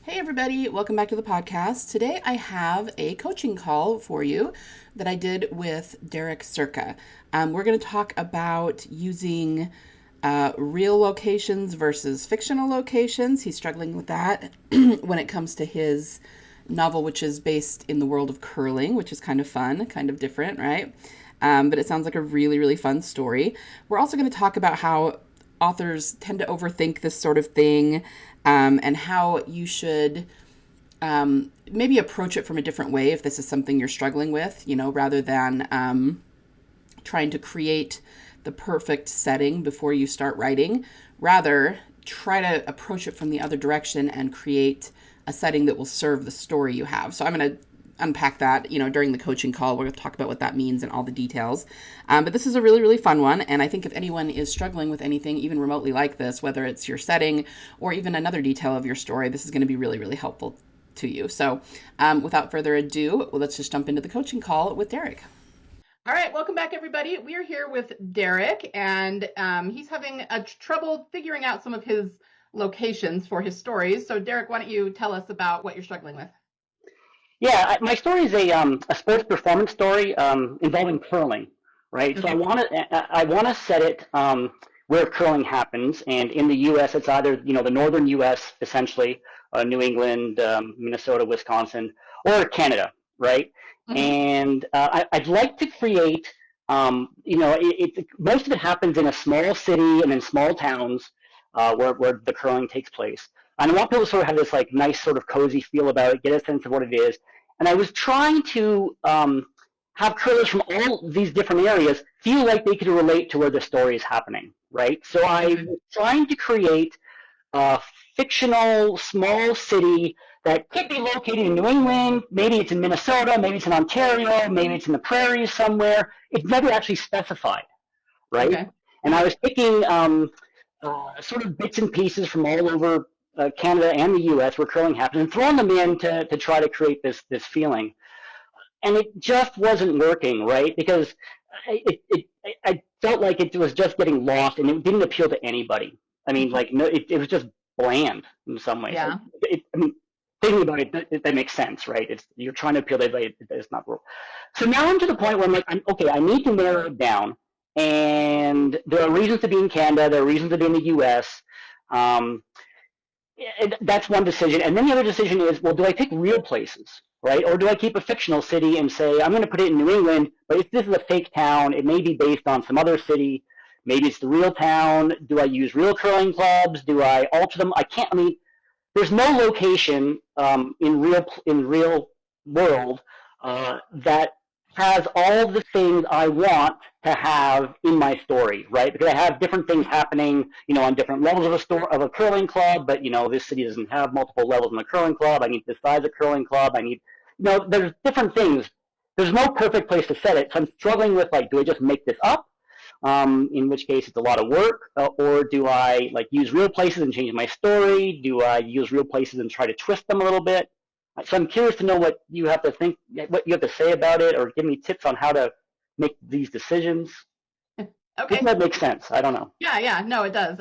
Hey, everybody, welcome back to the podcast. Today I have a coaching call for you that I did with Derek Circa. We're going to talk about using real locations versus fictional locations. He's struggling with that when it comes to his novel, which is based in the world of curling, which is kind of fun, kind of different, right? But it sounds like a really, really fun story. We're also going to talk about how authors tend to overthink this sort of thing, and how you should maybe approach it from a different way if this is something you're struggling with, rather than trying to create the perfect setting before you start writing. Rather, try to approach it from the other direction and create a setting that will serve the story you have. So I'm going to unpack that, during the coaching call. We're going to talk about what that means and all the details. But this is a really, really fun one. And I think if anyone is struggling with anything, even remotely like this, whether it's your setting or even another detail of your story, this is going to be really, really helpful to you. So without further ado, let's just jump into the coaching call with Derek. All right, welcome back, everybody. We are here with Derek, and he's having trouble figuring out some of his locations for his stories. So Derek, why don't you tell us about what you're struggling with? Yeah, my story is a sports performance story involving curling, right? So Okay. I want to set it where curling happens, and in the U.S. it's either the northern U.S. essentially, New England, Minnesota, Wisconsin, or Canada, right? Mm-hmm. And I'd like to create, most of it happens in a small city and in small towns where the curling takes place. And I want people to sort of have this like nice sort of cozy feel about it, get a sense of what it is. And I was trying to have curlers from all these different areas feel like they could relate to where the story is happening, right? So I Okay. was trying to create a fictional small city that could be located in New England. Maybe it's in Minnesota, maybe it's in Ontario, maybe it's in the prairies somewhere. It's never actually specified, right? Okay. And I Yeah. was picking sort of bits and pieces from all over Canada and the U.S. where curling happens, and throwing them in to try to create this feeling. And it just wasn't working, right? Because I felt like it was just getting lost, and it didn't appeal to anybody. I mean, like no, it was just bland in some ways. Yeah. I mean, thinking about it, that makes sense, right? You're trying to appeal to everybody. It's not real. So now I'm to the point where I'm like, okay, I need to narrow it down. And there are reasons to be in Canada. There are reasons to be in the U.S. Um, that's one decision. And then the other decision is, well, do I pick real places, right? Or do I keep a fictional city and say, I'm going to put it in New England, but if this is a fake town, it may be based on some other city. Maybe it's the real town. Do I use real curling clubs? Do I alter them? I can't, I mean, there's no location in real world that has all the things I want to have in my story, right? Because I have different things happening, on different levels of a curling club. But this city doesn't have multiple levels in a curling club. I need this size of curling club. I need, there's different things. There's no perfect place to set it. So I'm struggling with like, do I just make this up? In which case it's a lot of work, or do I like use real places and change my story? Do I use real places and try to twist them a little bit? So I'm curious to know what you have to think, what you have to say about it, or give me tips on how to make these decisions. Doesn't Okay. that make sense? I don't know. Yeah, yeah, no, it does.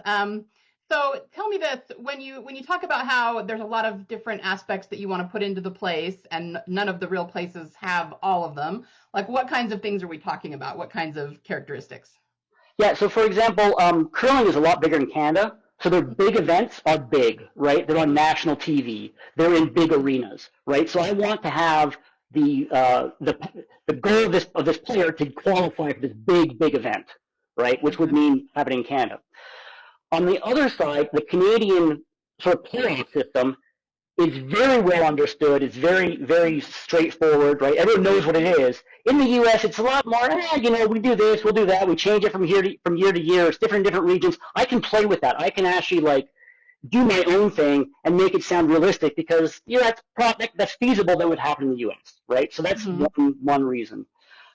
So tell me this, when you talk about how there's a lot of different aspects that you want to put into the place and none of the real places have all of them, like what kinds of things are we talking about? What kinds of characteristics? Yeah, so for example, curling is a lot bigger in Canada. So their big events are big, right? They're on national TV. They're in big arenas, right? So I want to have the goal of this player to qualify for this big event, right? Which would Okay. mean have it in Canada. On the other side, the Canadian sort of playoff system is very well understood. It's very straightforward, right? Everyone knows what it is. In the U.S., it's a lot more. We do this, we'll do that. We change it from year to year. It's different in different regions. I can play with that. I can actually like do my own thing and make it sound realistic because that's feasible. That would happen in the U.S., right? So that's Mm-hmm. one reason.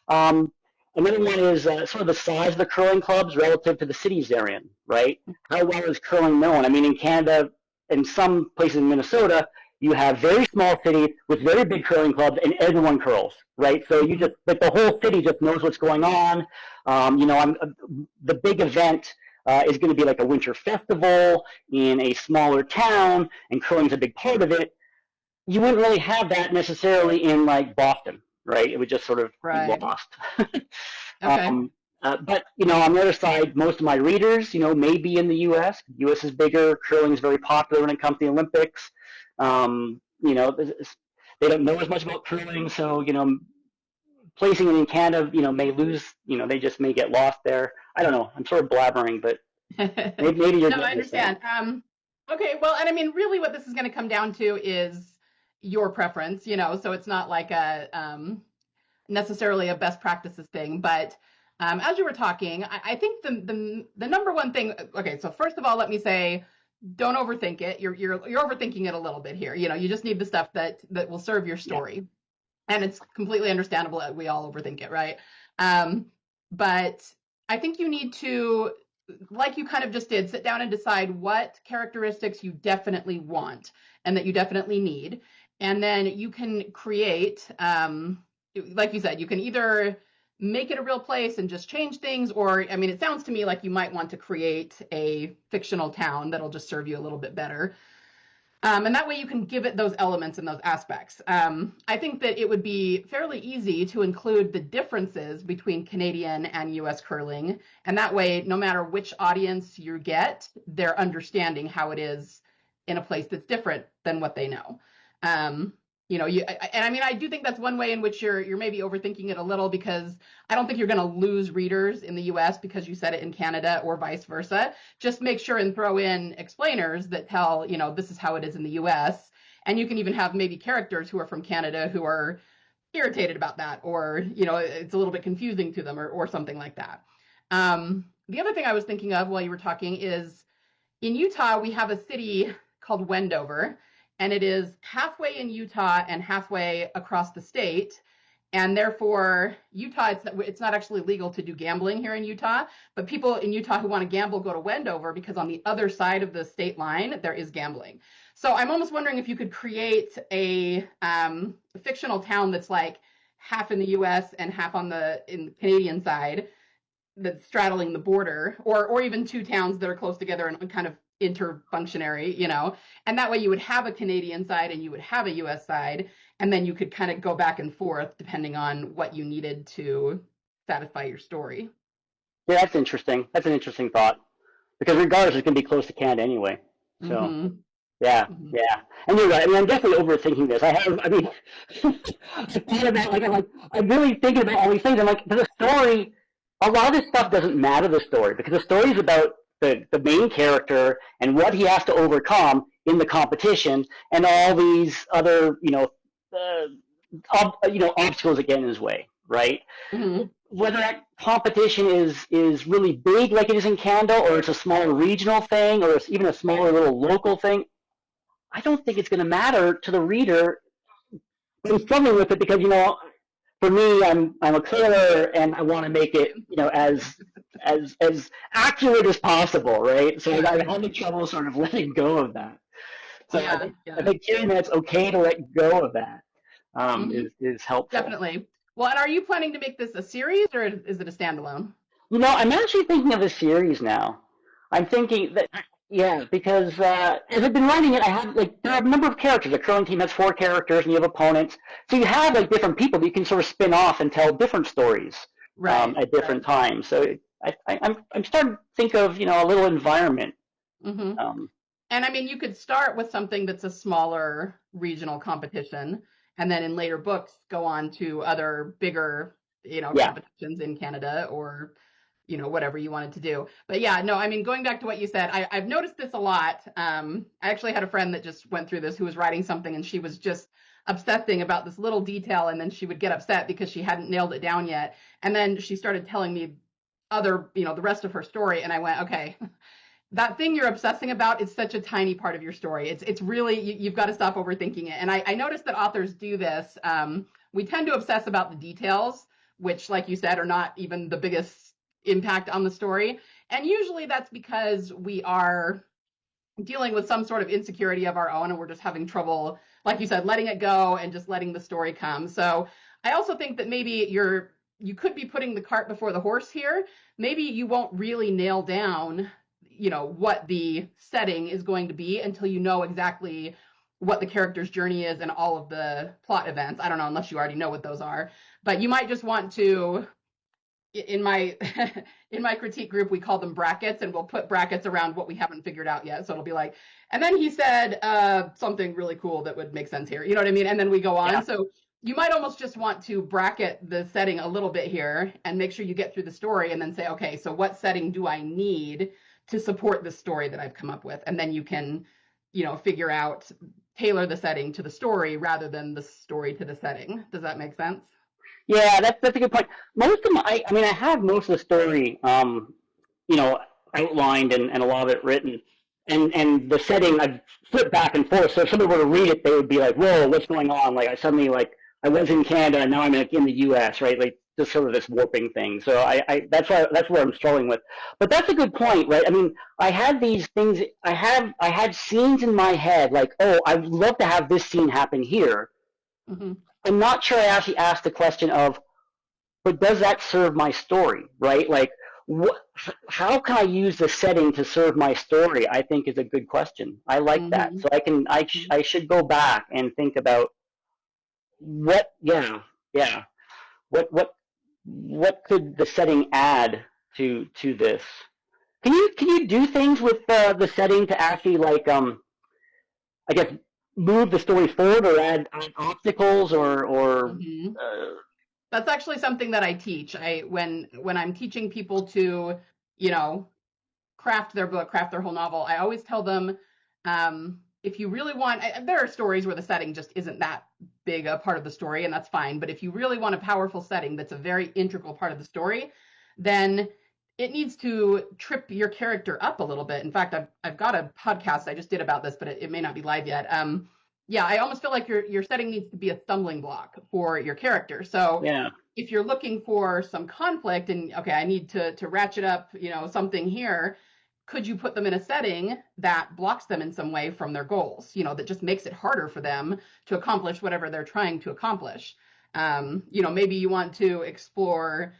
Um, Another one is sort of the size of the curling clubs relative to the cities they're in, right? How well is curling known? I mean, in Canada, in some places in Minnesota, you have very small cities with very big curling clubs, and everyone curls, right? So you Mm-hmm. just, like the whole city just knows what's going on. The big event is going to be like a winter festival in a smaller town, and curling's a big part of it. you wouldn't really have that necessarily in like Boston, right? It would just sort of be Right. lost. Okay. um, but on the other side, most of my readers, may be in the U.S. The U.S. is bigger. Curling is very popular when it comes to the Olympics. They don't know as much about curling, so placing it in Canada, may lose. They just may get lost there. I don't know. I'm sort of blabbering, but maybe you're No, I getting this thing. understand. Okay, well, and I mean, really, what this is going to come down to is your preference, so it's not like a necessarily a best practices thing, but as you were talking, I think the number one thing. Okay, so first of all, let me say, don't overthink it. You're overthinking it a little bit here. You just need the stuff that will serve your Yeah. story, and it's completely understandable that we all overthink it, right? Um, but I think you need to, like you kind of just did, sit down and decide what characteristics you definitely want and that you definitely need. And then you can create, like you said, you can either make it a real place and just change things, or, I mean, it sounds to me like you might want to create a fictional town that'll just serve you a little bit better. And that way you can give it those elements and those aspects. I think that it would be fairly easy to include the differences between Canadian and US curling. And that way, no matter which audience you get, they're understanding how it is in a place that's different than what they know. Um, and I mean, I do think that's one way in which you're maybe overthinking it a little, because I don't think you're going to lose readers in the US because you said it in Canada or vice versa. Just make sure and throw in explainers that tell, this is how it is in the US. And you can even have maybe characters who are from Canada who are irritated about that, or, it's a little bit confusing to them, or something like that. The other thing I was thinking of while you were talking is, in Utah, we have a city called Wendover, and it is halfway in Utah and halfway across the state. And therefore, Utah, it's not actually legal to do gambling here in Utah, but people in Utah who want to gamble go to Wendover because on the other side of the state line, there is gambling. So I'm almost wondering if you could create a fictional town that's like half in the US and half in the Canadian side, that's straddling the border, or even two towns that are close together and kind of interfunctionary, and that way you would have a Canadian side and you would have a US side, and then you could kind of go back and forth depending on what you needed to satisfy your story. Yeah, that's interesting. That's an interesting thought because regardless, it's going to be close to Canada anyway. So Mm-hmm. yeah, Mm-hmm. yeah. And you're right. I mean, I'm definitely overthinking this. I mean, I thought about I'm really thinking about all these things. I'm like, the story. A lot of this stuff doesn't matter. The story, because the story is about the main character and what he has to overcome in the competition, and all these other obstacles that get in his way. Right. Mm-hmm. Whether that competition is really big like it is in Canada, or it's a smaller regional thing, or it's even a smaller little local thing, I don't think it's going to matter to the reader. I'm struggling with it because for me, I'm a curler and I want to make it as accurate as possible, right? So I'm Right. having trouble sort of letting go of that. So I Yeah. think I Yeah. think hearing that it's okay to let go of that Mm-hmm. is helpful. Definitely. Well, and are you planning to make this a series, or is it a standalone? I'm actually thinking of a series now. I'm thinking that, yeah, because as I've been writing it, I have there are a number of characters. The curling team has 4 characters, and you have opponents, so you have different people that you can sort of spin off and tell different stories Right. at Right. different times. So I'm starting to think of a little environment. Mm-hmm. Um, And I mean, you could start with something that's a smaller regional competition, and then in later books go on to other bigger, yeah, competitions in Canada, or, whatever you wanted to do. But yeah, no, I mean, going back to what you said, I've noticed this a lot. I actually had a friend that just went through this, who was writing something, and she was just obsessing about this little detail, and then she would get upset because she hadn't nailed it down yet. And then she started telling me the rest of her story, and I went, okay, that thing you're obsessing about is such a tiny part of your story. It's really, you've got to stop overthinking it. And I noticed that authors do this. We tend to obsess about the details, which, like you said, are not even the biggest impact on the story. And usually that's because we are dealing with some sort of insecurity of our own, and we're just having trouble, like you said, letting it go and just letting the story come. So I also think that maybe you could be putting the cart before the horse here. Maybe you won't really nail down what the setting is going to be until you know exactly what the character's journey is and all of the plot events. I don't know, unless you already know what those are. But you might just want to, in my in my critique group, we call them brackets, and we'll put brackets around what we haven't figured out yet. So it'll be like, and then he said something really cool that would make sense here. You know what I mean? And then we go on. Yeah. So you might almost just want to bracket the setting a little bit here and make sure you get through the story and then say, okay, so what setting do I need to support the story that I've come up with? And then you can, figure out, tailor the setting to the story rather than the story to the setting. Does that make sense? Yeah, that's a good point. Most of my, I mean, I have most of the story, you know, outlined and a lot of it written, and the setting I've flipped back and forth. So if somebody were to read it, they would be like, "Whoa, what's going on?" Like I suddenly like I was in Canada and now I'm in the U.S. Right? Like just sort of this warping thing. So that's where I'm struggling with. But that's a good point, right? I mean, I had these things. I had scenes in my head like, "Oh, I'd love to have this scene happen here." Mm-hmm. I'm not sure I actually asked the question of, but does that serve my story, right? Like, what, how can I use the setting to serve my story? I think is a good question. I like that. Mm-hmm. So I should go back and think about yeah, yeah, what, what could the setting add to this? Can you do things with the setting to actually like, I guess, move the story forward or add obstacles or Mm-hmm. uh, That's actually something that I teach. When I'm teaching people to, you know, craft their book, craft their whole novel, I always tell them, if you really want, there are stories where the setting just isn't that big a part of the story, and that's fine. But if you really want a powerful setting that's a very integral part of the story, then it needs to trip your character up a little bit. In fact, I've got a podcast I just did about this, but it may not be live yet. Yeah, I almost feel like your setting needs to be a stumbling block for your character. So yeah. if you're looking for some conflict and okay, I need to ratchet up, something here, could you put them in a setting that blocks them in some way from their goals, that just makes it harder for them to accomplish whatever they're trying to accomplish? Maybe you want to explore,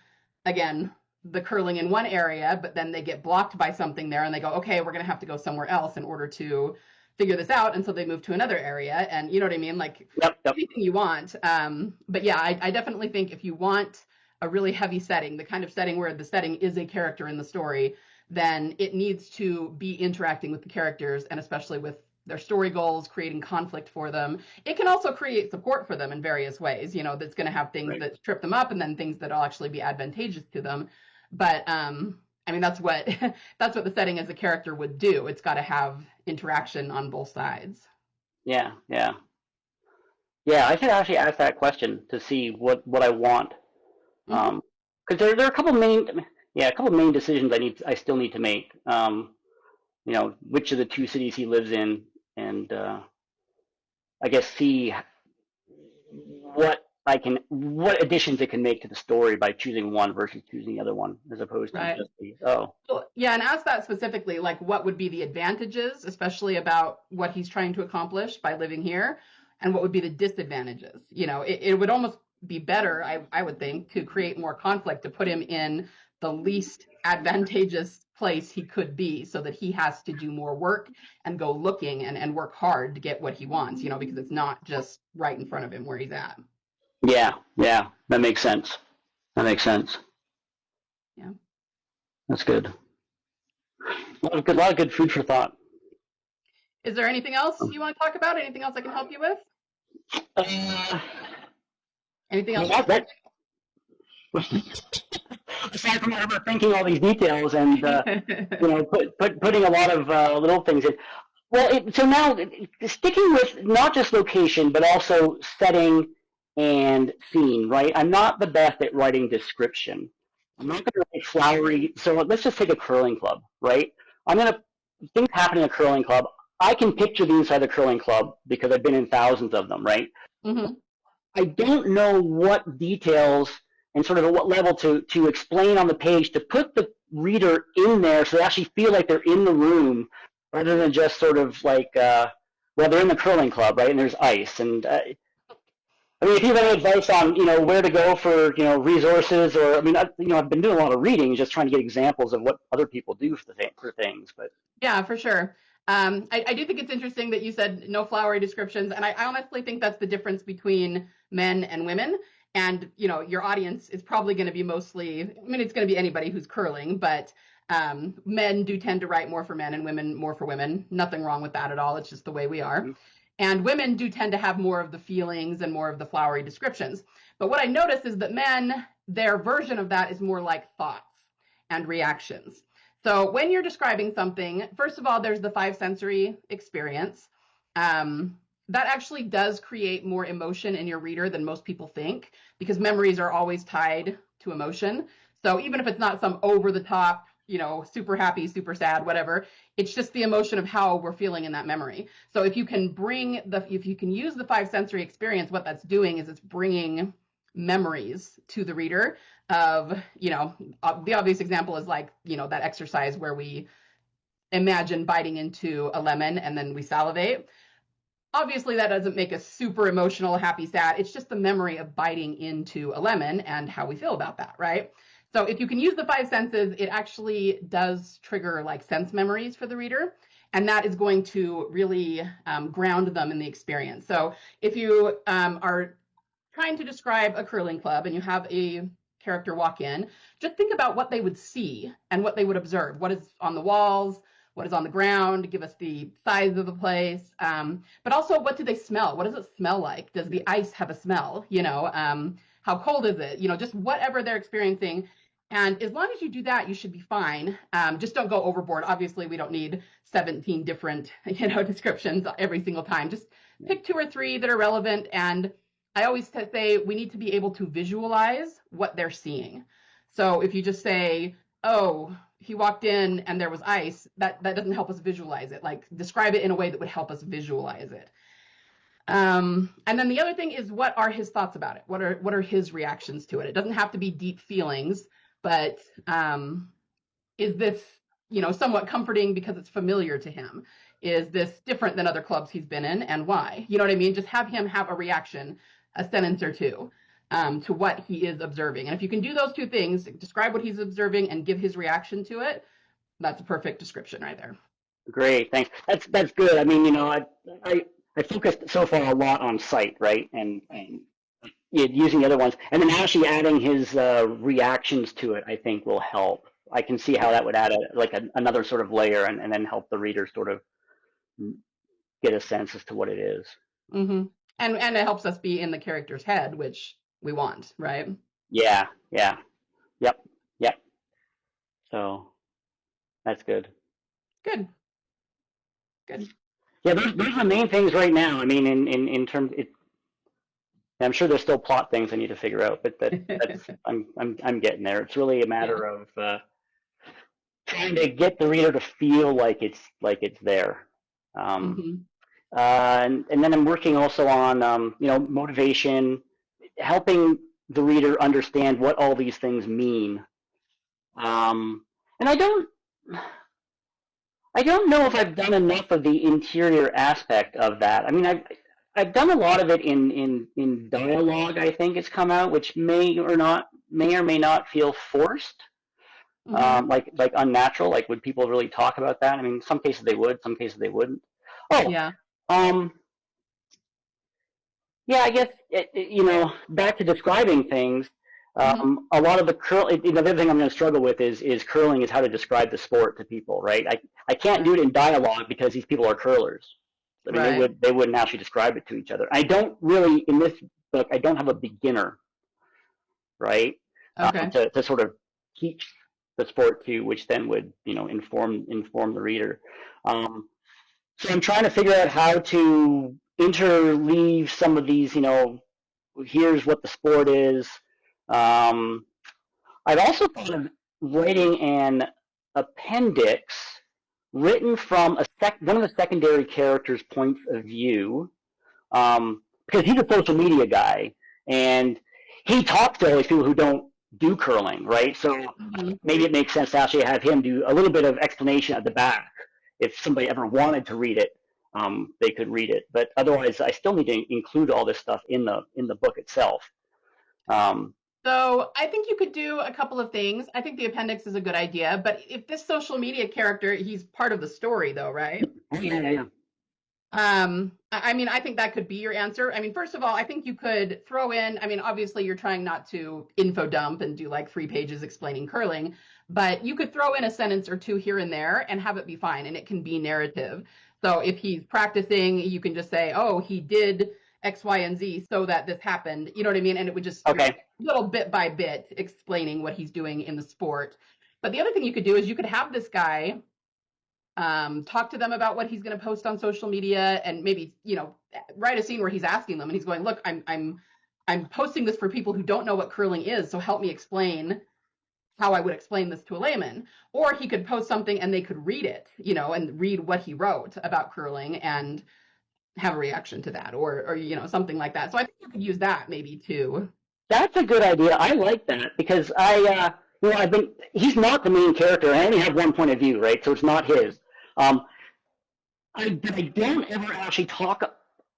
again, the curling in one area, but then they get blocked by something there and they go, okay, we're going to have to go somewhere else in order to figure this out. And so they move to another area. And you know what I mean? Like Yep, yep. anything you want. But yeah, I definitely think if you want a really heavy setting, the kind of setting where the setting is a character in the story, then it needs to be interacting with the characters and especially with their story goals, creating conflict for them. It can also create support for them in various ways, that's going to have things Right. that trip them up and then things that'll actually be advantageous to them. But I mean, that's what that's what the setting as a character would do. It's got to have interaction on both sides. Yeah, yeah. Yeah, I should actually ask that question to see what I want. Hmm. Because there are a couple main, yeah, a couple main decisions I still need to make. Which of the two cities he lives in, and I guess see what additions it can make to the story by choosing one versus choosing the other one, as opposed to Right. just oh, Well, yeah, and ask that specifically, like what would be the advantages, especially about what he's trying to accomplish by living here, and what would be the disadvantages. It would almost be better, I would think, to create more conflict, to put him in the least advantageous place he could be so that he has to do more work and go looking and work hard to get what he wants, because it's not just right in front of him where he's at. yeah, yeah, that makes sense. That makes sense. Yeah. That's good. A lot of good food for thought. Is there anything else you want to talk about? Anything else I can help you with? Uh, Anything I else? mean, that aside from overthinking all these details and putting a lot of little things in. Well, so now sticking with not just location but also setting and scene, right? I'm not the best at writing description. I'm not going to write flowery. So let's just take a curling club, right? I'm going to things happen in a curling club. I can picture the inside of the curling club because I've been in thousands of them, right? Hmm. I don't know what details and sort of at what level to explain on the page to put the reader in there so they actually feel like they're in the room rather than just sort of like, well, they're in the curling club, right? And there's ice. And I mean, if you have any advice on, where to go for, resources or, I mean, I've been doing a lot of reading, just trying to get examples of what other people do for things, but Yeah, for sure. I do think it's interesting that you said no flowery descriptions, and I honestly think that's the difference between men and women. And your audience is probably going to be mostly, I mean, it's going to be anybody who's curling, but men do tend to write more for men and women more for women. Nothing wrong with that at all. It's just the way we are. And women do tend to have more of the feelings and more of the flowery descriptions. But what I notice is that men, their version of that is more like thoughts and reactions. So when you're describing something, first of all, there's the five sensory experience. That actually does create more emotion in your reader than most people think, because memories are always tied to emotion. So even if it's not some over the top, super happy, super sad, whatever, it's just the emotion of how we're feeling in that memory. So if you can use the five sensory experience, what that's doing is it's bringing memories to the reader of, the obvious example is like, that exercise where we imagine biting into a lemon and then we salivate. Obviously, that doesn't make us super emotional, happy, sad. It's just the memory of biting into a lemon and how we feel about that, right? So if you can use the five senses, it actually does trigger like sense memories for the reader. And that is going to really ground them in the experience. So if you are trying to describe a curling club and you have a character walk in, just think about what they would see and what they would observe. What is on the walls? What is on the ground? Give us the size of the place. But also, what do they smell? What does it smell like? Does the ice have a smell? How cold is it? Just whatever they're experiencing. And as long as you do that, you should be fine. Just don't go overboard. Obviously, we don't need 17 different, descriptions every single time. Just pick 2 or 3 that are relevant. And I always say we need to be able to visualize what they're seeing. So if you just say, oh, he walked in and there was ice, that doesn't help us visualize it. Like, describe it in a way that would help us visualize it. And then the other thing is, what are his thoughts about it? What are his reactions to it? It doesn't have to be deep feelings, but is this, somewhat comforting because it's familiar to him? Is this different than other clubs he's been in, and why? You know what I mean? Just have him have a reaction, a sentence or two, to what he is observing. And if you can do those 2 things, describe what he's observing and give his reaction to it, that's a perfect description right there. Great, thanks. That's good. I mean, I focused so far a lot on sight, right, and using the other ones, and then actually adding his reactions to it, I think will help. I can see how that would add another sort of layer, and then help the reader sort of get a sense as to what it is. Mm-hmm. And it helps us be in the character's head, which we want, right? Yeah, yeah, yep, yep. So that's good. Good. Yeah, those are the main things right now. I mean, in terms, I'm sure there's still plot things I need to figure out, but that's I'm getting there. It's really a matter of trying to get the reader to feel like it's there. Mm-hmm. And then I'm working also on motivation, helping the reader understand what all these things mean. And I don't know if I've done enough of the interior aspect of that. I mean, I've done a lot of it in dialogue. I think it's come out, which may or may not feel forced, Mm-hmm. like unnatural. Like, would people really talk about that? I mean, some cases they would, some cases they wouldn't. Oh, Yeah. yeah, I guess back to describing things. Mm-hmm. A lot of the other thing I'm going to struggle with is curling is how to describe the sport to people, right? I can't do it in dialogue because these people are curlers. I mean, Right. they wouldn't actually describe it to each other. I don't really, in this book, I don't have a beginner, right? Okay. To sort of teach the sport to, which then would inform the reader. So I'm trying to figure out how to interleave some of these, here's what the sport is. I've also thought of writing an appendix written from one of the secondary characters' points of view, because he's a social media guy, and he talks to all these people who don't do curling, right? So Mm-hmm. maybe it makes sense to actually have him do a little bit of explanation at the back. If somebody ever wanted to read it, they could read it. But otherwise, I still need to include all this stuff in the book itself. So I think you could do a couple of things. I think the appendix is a good idea, but if this social media character, he's part of the story though, right? Oh, yeah, yeah, yeah. I mean, I think that could be your answer. I mean, first of all, I think you could throw in, I mean, obviously you're trying not to info dump and do like 3 pages explaining curling, but you could throw in a sentence or two here and there and have it be fine, and it can be narrative. So if he's practicing, you can just say, oh, he did X, Y, and Z so that this happened. You know what I mean? And it would just, you're Okay. little bit by bit explaining what he's doing in the sport. But the other thing you could do is you could have this guy talk to them about what he's going to post on social media, and maybe write a scene where he's asking them and he's going, look, I'm posting this for people who don't know what curling is, so help me explain how I would explain this to a layman. Or he could post something and they could read it, and read what he wrote about curling and have a reaction to that, or something like that. So I think you could use that maybe too. That's a good idea. I like that because I've been, he's not the main character. I only have one point of view, right? So it's not his. Um, but I don't ever actually talk.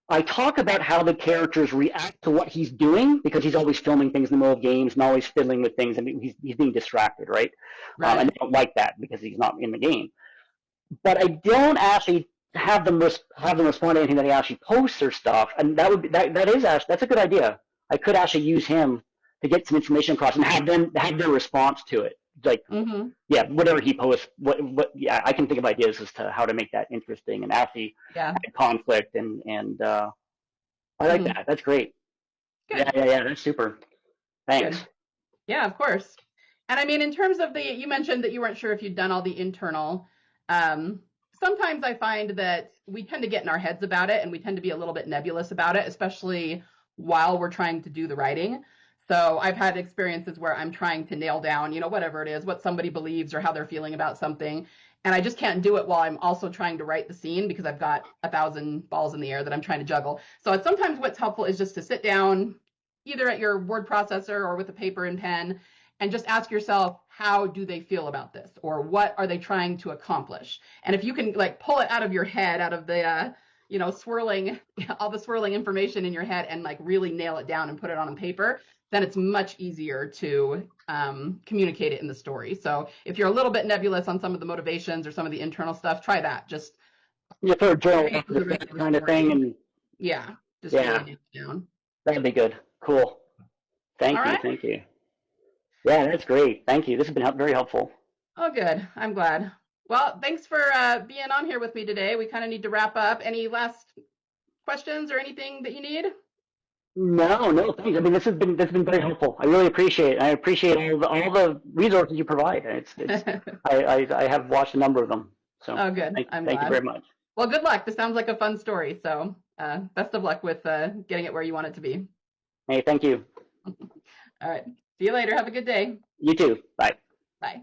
I talk about how the characters react to what he's doing because he's always filming things in the middle of games and always fiddling with things, and he's being distracted, right? And Right. they don't like that because he's not in the game. But I don't actually have them respond to anything that he actually posts or stuff, and that is actually that's a good idea. I could actually use him to get some information across and have their response to it. Like, Mm-hmm. yeah, whatever he posts, yeah, I can think of ideas as to how to make that interesting and actually Yeah. add conflict and I like Mm-hmm. that. That's great. Yeah, Good. yeah, yeah. That's super. Thanks. Good. Yeah, of course. And I mean, in terms of you mentioned that you weren't sure if you'd done all the internal. Um, Sometimes I find that we tend to get in our heads about it and we tend to be a little bit nebulous about it, especially while we're trying to do the writing. So I've had experiences where I'm trying to nail down, whatever it is, what somebody believes or how they're feeling about something. And I just can't do it while I'm also trying to write the scene because I've got 1,000 balls in the air that I'm trying to juggle. So sometimes what's helpful is just to sit down either at your word processor or with a paper and pen and just ask yourself, how do they feel about this, or what are they trying to accomplish? And if you can like pull it out of your head, out of the swirling all the swirling information in your head, and like really nail it down and put it on paper, then it's much easier to communicate it in the story. So if you're a little bit nebulous on some of the motivations or some of the internal stuff, try that. Just Yeah, for a journal read after the the rest fact of the kind of thing, story. and Yeah, just really yeah, nail it down. that'd be good. Cool. All Thank you. right. Thank you. Yeah, that's great. Thank you. This has been very helpful. Oh, good. I'm glad. Well, thanks for being on here with me today. We kind of need to wrap up. Any last questions or anything that you need? No, no, thanks. I mean, this has been very helpful. I really appreciate it. I appreciate all the resources you provide. It's I have watched a number of them. So Oh, good. I'm thank you very glad. much. Well, good luck. This sounds like a fun story. So, best of luck with getting it where you want it to be. Hey, thank you. All right. See you later. Have a good day. You too. Bye. Bye.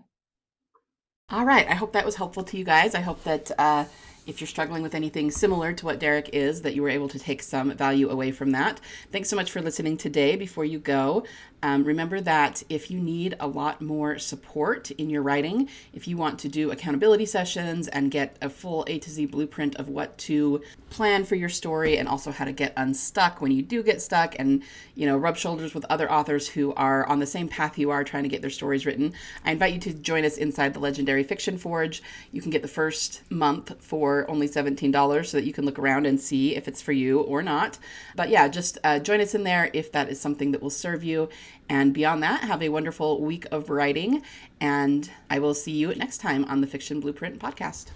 All right. I hope that was helpful to you guys. I hope that if you're struggling with anything similar to what Derek is, that you were able to take some value away from that. Thanks so much for listening today. Before you go, remember that if you need a lot more support in your writing, if you want to do accountability sessions and get a full A to Z blueprint of what to plan for your story and also how to get unstuck when you do get stuck, and rub shoulders with other authors who are on the same path you are trying to get their stories written, I invite you to join us inside the Legendary Fiction Forge. You can get the first month for only $17 so that you can look around and see if it's for you or not. But yeah, just join us in there if that is something that will serve you. And beyond that, have a wonderful week of writing, and I will see you next time on the Fiction Blueprint podcast.